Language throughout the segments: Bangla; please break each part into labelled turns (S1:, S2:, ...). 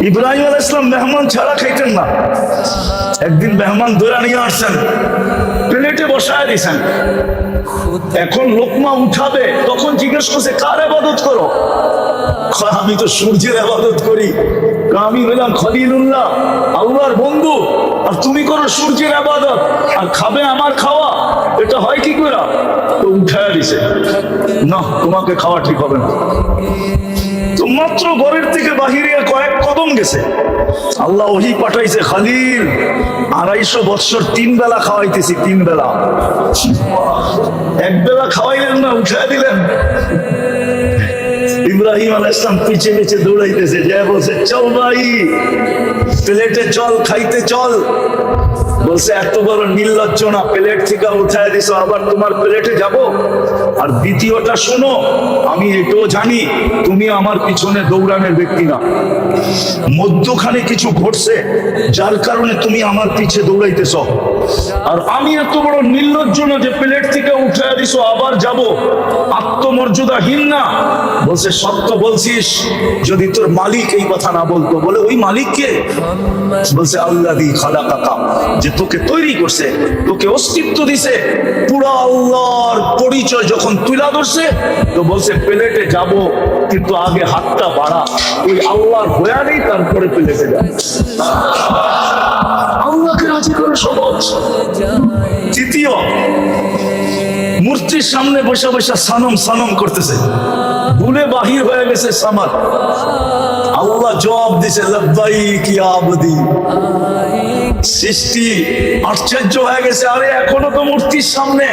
S1: ইব্রাহিম আলাইহিস সালাম মেহমান ছাড়া খাইতেন না। একদিন মেহমান ধরে নিয়ে আসছেন, প্লেটে বসায় দিয়েছেন। এখন লোকমা উঠাবে, তখন জিজ্ঞেস করছে কার ইবাদত করো? আমি তো সূর্যের ইবাদত করি। আমি হলাম খলিলুল্লাহ, আল্লাহর বন্ধু, আর তুমি করো সূর্যের ইবাদত আর খাবে আমার খাওয়া? এটা হয় কি করে? তো উঠায় দিছে, না তোমাকে খাওয়া ঠিক হবে না। তো মাত্র ঘরের থেকে বাহিরে কয়েক কদম গেছে, আল্লাহ ওহী পাঠাইছে, খলিল 250 বছর 3 বেলা খাওয়াইতেছি, 3 বেলা। এক বেলা খাওয়াইলেন না, উঠায় দিলেন। ইব্রাহিম আলাইহিস সালাম পিছে পিছে দৌড়াইতেছে, যা বলছে চল ভাই প্লেটে চল, খাইতে চল। বলছে এত বড় নির্লজ্জ না, প্লেট থেকে উঠায় দিছো, আবার তোমার প্লেটে যাব? আর দ্বিতীয়টা শোনো, আমি এটাও জানি তুমি আমার পিছনে দৌড়ানোর ব্যক্তি না, মধ্যখানে কিছু ঘটছে যার কারণে তুমি আমার পিছে দৌড়াইতেছ। আর আমি এত বড় নির্লজ্জ না যে প্লেট থেকে উঠায় দিছো আবার যাব, আত্মমর্যাদাহীন না। বলছে সত্য বলছিস, যদি তোর মালিক এই কথা না বলতো। বলে ওই মালিক কে? বলছে আল্লাযী খালাকাকা, যে তোকে তৈরি করছে, তোকে অস্তিত্ব দিছে। পুরো আল্লাহর পরিচয় যখন তুলা ধরছে, তো বলছে প্লেটে যাব, কিন্তু আগে হাতটা বাড়া, ওই আল্লাহর হয়া নেই, তারপরে প্লেটে যাব। আল্লাহকে রাজি করে সহজ। তৃতীয়, মূর্তির সামনে বসে বসে সানম সানম করতেছে, ভুলে বাহির হয়ে গেছে সামাদ। আল্লাহ জবাব দিছে লব্বাইক ইয়া আবদি। সৃষ্টি আশ্চর্য হয়ে গেছে, আরে এখনো তো মূর্তির সামনে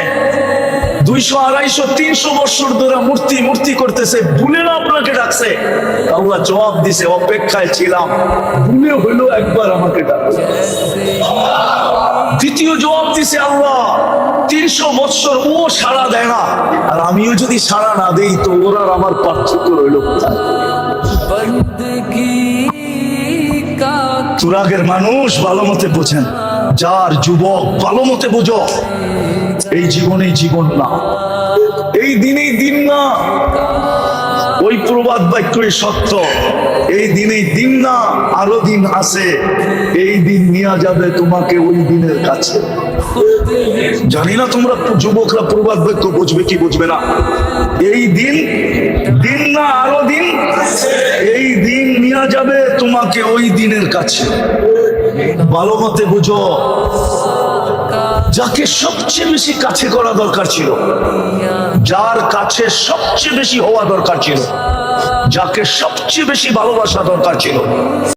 S1: 200, 250, 300 বছর ধরে মূর্তি মূর্তি করতেছে, ভুলে না আপনাকে ডাকছে? আল্লাহ জবাব দিছে অপেক্ষায় ছিলাম, ভুলে হইলো একবার আমাকে ডাকছে। দ্বিতীয় জবাব দিছে আল্লাহ, 300 বছর ও সাড়া দেয় না, আর আমিও যদি সাড়া না দেই তো ওর আর আমার পার্থক্য রইল কোথায়? তুরাগের মানুষ ভালো মতে বোঝেন, যার যুবক ভালো মতে বোঝো, এই জীবনেই জীবন না, এই দিনেই দিন না। ওই প্রবাদ বাক্যই সত্য, এই দিনেই দিন না, আরো দিন আছে। এই দিন নিয়ে যাবে তোমাকে ওই দিনের কাছে। জানি না তোমরা যুবকরা প্রবাদ বাক্য বুঝবে কি বুঝবে না। এই দিন দিন না, আরো দিন। এই দিন নিয়ে যাবে তোমাকে ওই দিনের কাছে। ভালো মতে বুঝো, যাকে সবচেয়ে বেশি কাছে করা দরকার ছিল, যার কাছে সবচেয়ে বেশি হওয়া দরকার ছিল, যাকে সবচেয়ে বেশি ভালোবাসা দরকার ছিল,